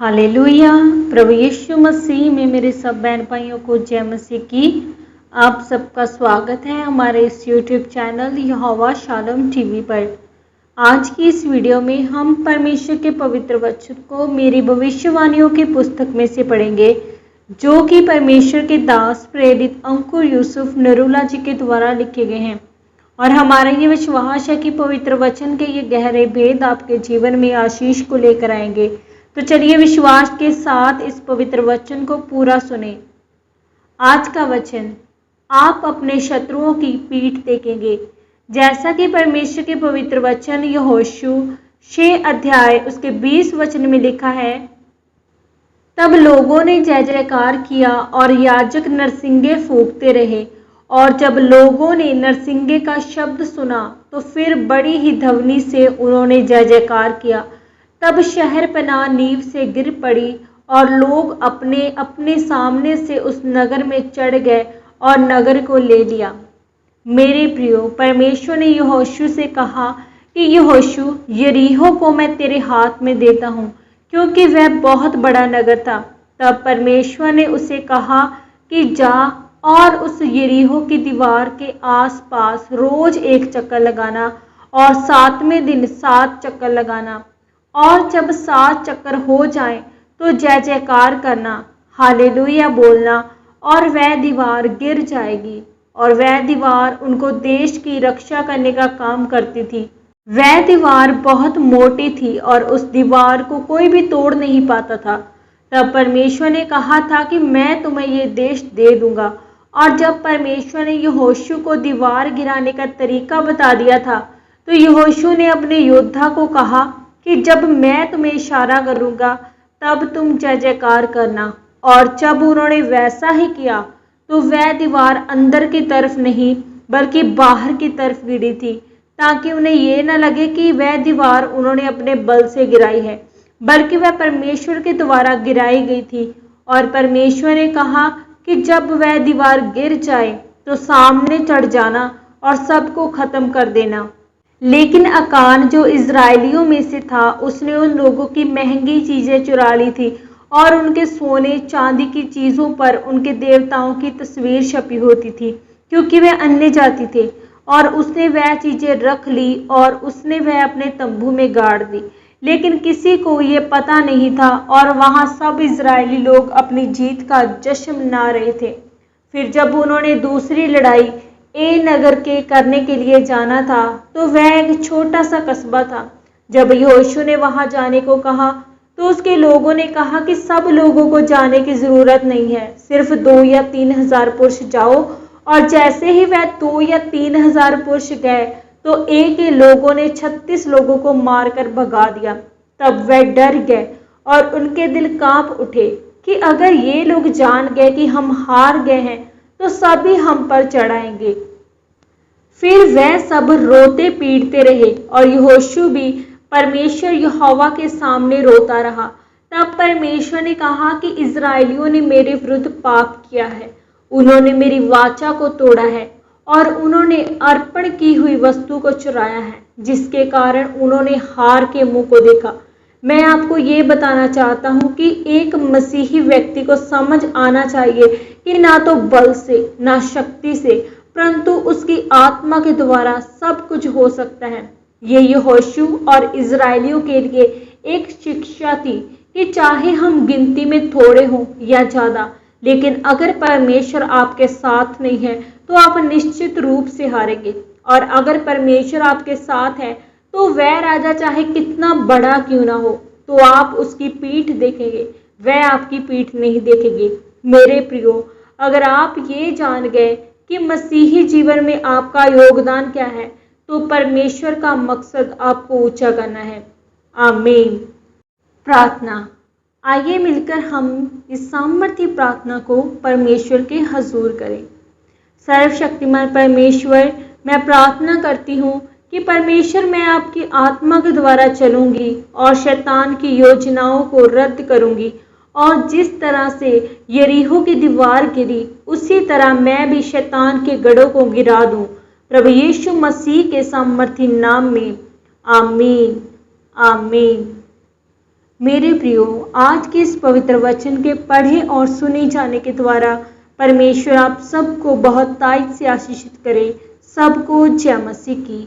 Hallelujah. प्रभु यीशु मसीह में मेरे सब बहन भाइयों को जय मसीह की। आप सबका स्वागत है हमारे इस YouTube चैनल यहोवा शालोम टीवी पर। आज की इस वीडियो में हम परमेश्वर के पवित्र वचन को मेरी भविष्यवाणियों की पुस्तक में से पढ़ेंगे, जो कि परमेश्वर के दास प्रेरित अंकुर यूसुफ नरूला जी के द्वारा लिखे गए हैं। और हमारा ये विश्वास है कि पवित्र वचन के ये गहरे भेद आपके जीवन में आशीष को लेकर आएंगे। तो चलिए विश्वास के साथ इस पवित्र वचन को पूरा सुने। आज का वचन, आप अपने शत्रुओं की पीठ देखेंगे। जैसा कि परमेश्वर के पवित्र वचन यहोशू 6 अध्याय उसके 20 वचन में लिखा है, तब लोगों ने जय जयकार किया और याजक नरसिंगे फूंकते रहे। और जब लोगों ने नरसिंगे का शब्द सुना तो फिर बड़ी ही ध्वनि से उन्होंने जय जयकार किया। तब शहरपनाह नींव से गिर पड़ी और लोग अपने अपने सामने से उस नगर में चढ़ गए और नगर को ले लिया। मेरे प्रियो, परमेश्वर ने यहोशू से कहा कि यहोशू, यरीहो को मैं तेरे हाथ में देता हूँ, क्योंकि वह बहुत बड़ा नगर था। तब परमेश्वर ने उसे कहा कि जा और उस यरीहो की दीवार के आसपास रोज 1 चक्कर लगाना और 7वें दिन 7 चक्कर लगाना। और जब 7 चक्कर हो जाए तो जय जयकार करना, हालेलुया बोलना, और वह दीवार गिर जाएगी। और वह दीवार उनको देश की रक्षा करने का काम करती थी। वह दीवार बहुत मोटी थी और उस दीवार को कोई भी तोड़ नहीं पाता था। तब परमेश्वर ने कहा था कि मैं तुम्हें ये देश दे दूंगा। और जब परमेश्वर ने यहोशू को दीवार गिराने का तरीका बता दिया था, तो यहोशू ने अपने योद्धा को कहा कि जब मैं तुम्हें इशारा करूंगा तब तुम जय जयकार करना। और जब उन्होंने वैसा ही किया तो वह दीवार अंदर की तरफ नहीं बल्कि बाहर की तरफ गिरी थी, ताकि उन्हें ये न लगे कि वह दीवार उन्होंने अपने बल से गिराई है, बल्कि वह परमेश्वर के द्वारा गिराई गई थी। और परमेश्वर ने कहा कि जब वह दीवार गिर जाए तो सामने चढ़ जाना और सबको खत्म कर देना। लेकिन अकान, जो इजरायलियों में से था, उसने उन लोगों की महंगी चीजें चुरा ली थी और उनके सोने चांदी की चीजों पर उनके देवताओं की तस्वीर छपी होती थी, क्योंकि वे अन्य जाति थे। और उसने वह चीजें रख ली और उसने वह अपने तंबू में गाड़ दी, लेकिन किसी को ये पता नहीं था। और वहां सब इजरायली लोग अपनी जीत का जश्न मना रहे थे। फिर जब उन्होंने दूसरी लड़ाई ए नगर के करने के लिए जाना था, तो वह एक छोटा सा कस्बा था। जब यहोशू ने वहां जाने को कहा तो उसके लोगों ने कहा कि सब लोगों को जाने की जरूरत नहीं है, सिर्फ 2 या 3 हजार पुरुष जाओ। और जैसे ही वह 2 या 3 हजार पुरुष गए तो ए के लोगों ने 36 लोगों को मारकर भगा दिया। तब वह डर गए और उनके दिल कांप उठे कि अगर ये लोग जान गए कि हम हार गए हैं तो सभी हम पर चढ़ाएंगे। फिर वह सब रोते पीटते रहे और यहोशू भी परमेश्वर यहोवा के सामने रोता रहा। तब परमेश्वर ने कहा कि इजरायलियों ने मेरे विरुद्ध पाप किया है, उन्होंने मेरी वाचा को तोड़ा है और उन्होंने अर्पण की हुई वस्तु को चुराया है, जिसके कारण उन्होंने हार के मुंह को देखा। मैं आपको ये बताना चाहता हूँ कि एक मसीही व्यक्ति को समझ आना चाहिए कि ना तो बल से ना शक्ति से, परंतु उसकी आत्मा के द्वारा सब कुछ हो सकता है। ये यहोशू और इजरायलियों के लिए एक शिक्षा थी कि चाहे हम गिनती में थोड़े हों या ज़्यादा, लेकिन अगर परमेश्वर आपके साथ नहीं है तो आप निश्चित रूप से हारेंगे। और अगर परमेश्वर आपके साथ है तो वह राजा चाहे कितना बड़ा क्यों ना हो, तो आप उसकी पीठ देखेंगे, वह आपकी पीठ नहीं देखेंगे। मेरे प्रियो, अगर आप ये जान गए कि मसीही जीवन में आपका योगदान क्या है, तो परमेश्वर का मकसद आपको ऊंचा करना है। आमीन। प्रार्थना। आइए मिलकर हम इस सामर्थी प्रार्थना को परमेश्वर के हजूर करें। सर्वशक्तिमान परमेश्वर, मैं प्रार्थना करती हूँ कि परमेश्वर, मैं आपकी आत्मा के द्वारा चलूंगी और शैतान की योजनाओं को रद्द करूंगी। और जिस तरह से यरीहो की दीवार गिरी, उसी तरह मैं भी शैतान के गढ़ों को गिरा दूं, प्रभु यीशु मसीह के सामर्थी नाम में। आमीन, आमीन। मेरे प्रियो, आज के इस पवित्र वचन के पढ़े और सुने जाने के द्वारा परमेश्वर आप सबको बहुत तायत से आशीषित करे। सबको जय मसीह की।